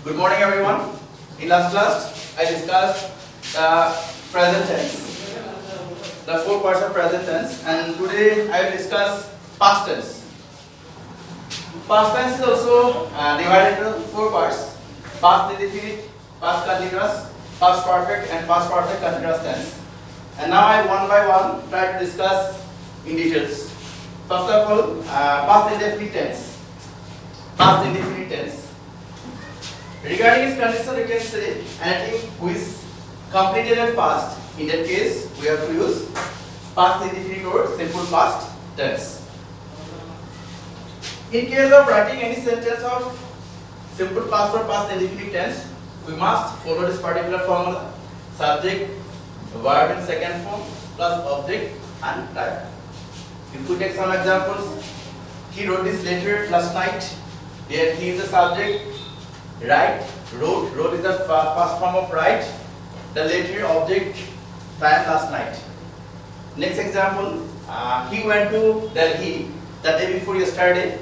Good morning, everyone. In last class, I discussed the present tense, the four parts of present tense, and today I will discuss past tense. Past tense is also divided into four parts: past indefinite, past continuous, past perfect, and past perfect continuous tense. And now I one by one try to discuss in details. First of all, past indefinite tense. Past indefinite tense. Regarding its condition, we can say anything which is completed and past. In that case, we have to use past indefinite or simple past tense. In case of writing any sentence of simple past or past indefinite tense, we must follow this particular formula: subject, verb in second form, plus object and type. If we take some examples, he wrote this letter last night. There he is the subject. Write, wrote is the past form of write. The letter, object, time, last night. Next example, he went to Delhi the day before yesterday.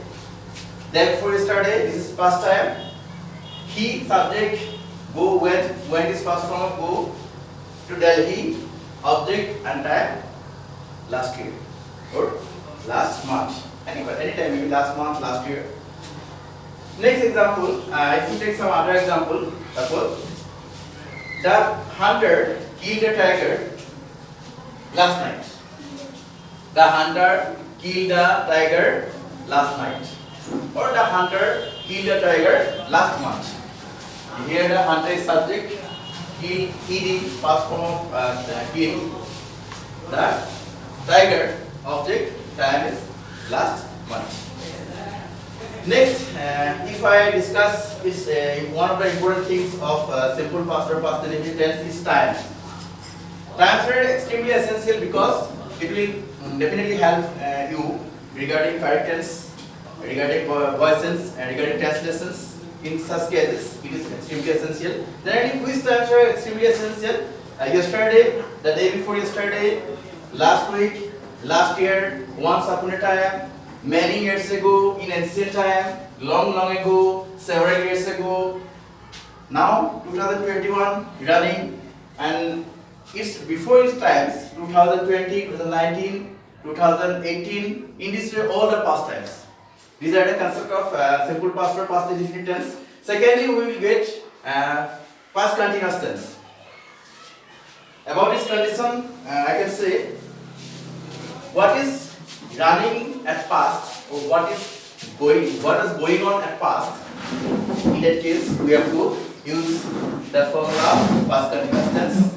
Day before yesterday, this is past time. He, subject, go, went is past form of go to Delhi, object and time, last year or last month. Anytime, maybe last month, last year. Next example, if you take some other example, suppose the hunter killed a tiger last night. The hunter killed a tiger last night. Or the hunter killed a tiger last month. Here the hunter is subject, kill, ed, past form of kill. The tiger, object, time is last month. Next, if I discuss is one of the important things of simple past or past indefinite tense is time. Times are extremely essential because it will definitely help you regarding correctness, regarding voices, and regarding translations. In such cases, it is extremely essential. Then which times are extremely essential? Yesterday, the day before yesterday, last week, last year, once upon a time, many years ago, in ancient time, long ago, several years ago. Now 2021 running, and it's before its times 2020, 2019, 2018. In this way, all the past times. These are the concept of simple past or past indefinite tense. Secondly, we will get past continuous tense. About this condition, I can say what is running at past or what is going on at past. In that case, we have to use the formula of past continuous tense.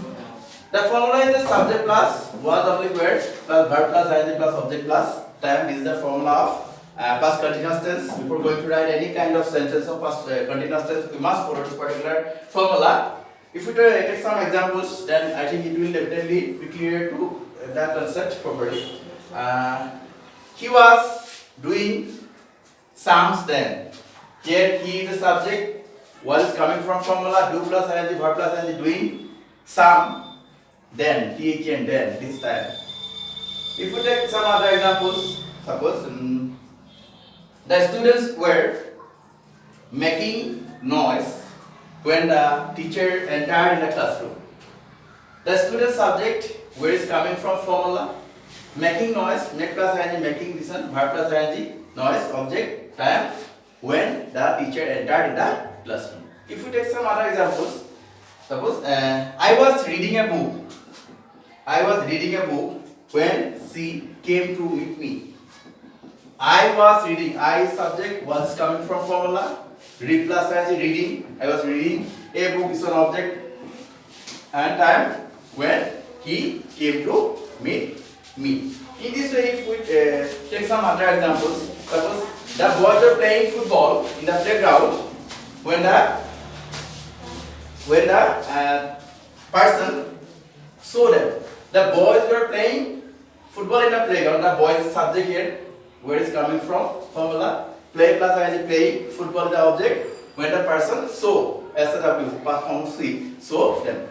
The formula is the subject plus was oblique word plus verb plus ing plus object plus time. This is the formula of past continuous tense. Before going to write any kind of sentence of past continuous tense, we must follow this particular formula. If we take some examples, then I think it will definitely be clear to that concept properly. He was doing sums then. Here he is the subject. Was coming from formula do plus ing, verb plus ing, doing sum then, then this time. If we take some other examples, suppose the students were making noise when the teacher entered in the classroom. The student subject where is coming from formula. Making noise, make plus ing, making listen, verb plus ing, noise, object, time, when the teacher entered in the classroom. If we take some other examples, suppose I was reading a book. I was reading a book when she came to meet me. I was reading, I subject was coming from formula, read plus ing, reading, I was reading a book is an object, and time when he came to meet me. In this way, if we take some other examples, suppose the boys are playing football in the playground when the person saw them. The boys were playing football in the playground. The boys is subject here, where is coming from formula. Play plus ing, playing, football is the object. When the person saw, SW, past form see, saw them.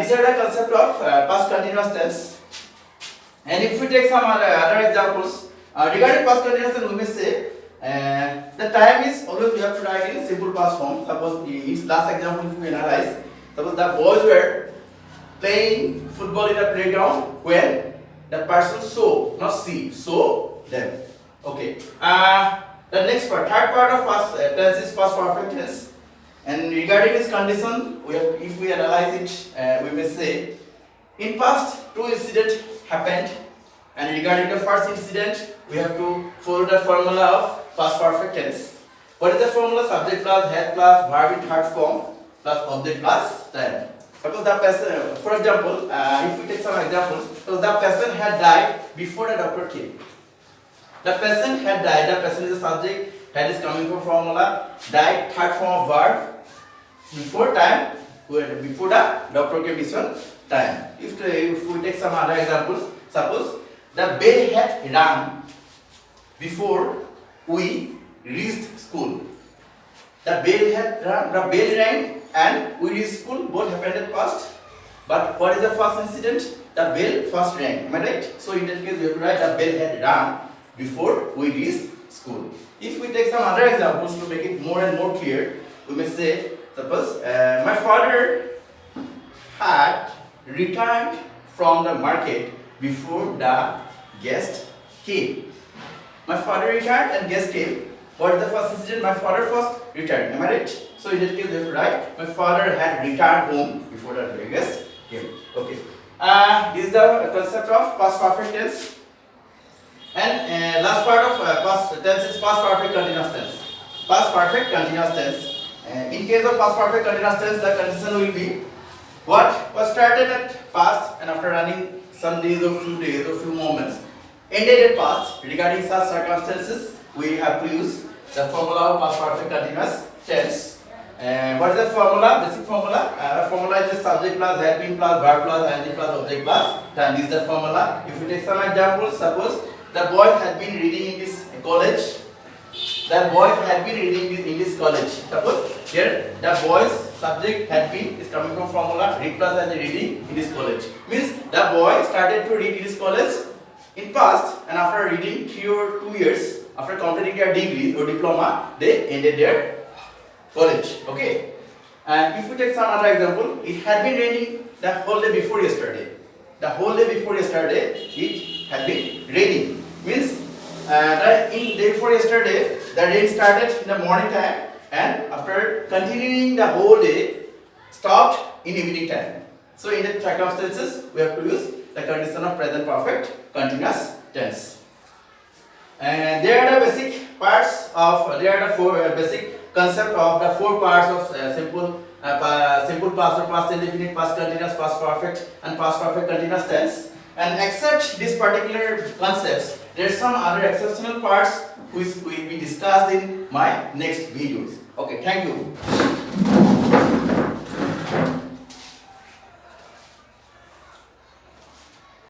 These are the concept of past continuous tense. And if we take some other examples regarding past continuous tense, we may say The time is always we have to write in simple past form. Suppose in last example, if we analyze, suppose the boys were playing football in a playground when the person saw, not see, saw them. Okay. The next part, third part of past tense is past perfect tense. And regarding its condition, we have, if we analyze it, we may say, in past two incidents happened, and regarding the first incident, we have to follow the formula of past perfect tense. What is the formula? Subject plus head plus verb in third form plus object plus time. Suppose the person, for example, if we take some examples, suppose the person had died before the doctor came. The person had died, the person is the subject, head is coming from formula, died, third form of verb, before time, before the doctor came, this one, time. If we take some other examples, suppose the bell had rung before we reached school. The bell rang and we reached school, both happened at past. But what is the first incident? The bell first rang, am I right? So in that case, we have to write the bell had rung before we reached school. If we take some other examples to make it more and more clear, we may say, suppose my father had returned from the market before the guest came. My father returned and guest came. What is the first incident? My father first returned. Am I right? So in that case, we have to write my father had returned home before the guest came. Okay. This is the concept of past perfect tense. And last part of past tense is past perfect continuous tense. Past perfect continuous tense. In case of past perfect continuous tense, the condition will be what was started at past and after running some days or few moments ended at past. Regarding such circumstances, we have to use the formula of past perfect continuous tense. What is the formula? Basic formula. The formula is just subject plus had been plus verb plus ing plus object plus time. This is the formula. If we take some examples, suppose the boy had been reading in this college. The boy had been reading in this college. Suppose here the boy's subject had been is coming from formula read plus and reading in this college. Means the boy started to read in this college in past, and after reading 3 or 2 years, after completing their degree or diploma, they ended their college. Okay. And if we take some other example, it had been raining the whole day before yesterday. The whole day before yesterday, it had been raining. Means in day before yesterday, the rain started in the morning time, and after continuing the whole day, stopped in evening time. So in the circumstances, we have to use the condition of present perfect continuous tense. And there are the basic parts of, there are the four basic concept of the four parts of simple past or past indefinite, past continuous, past perfect and past perfect continuous tense. And except these particular concepts, there are some other exceptional parts which will be discussed in my next videos. Okay, thank you.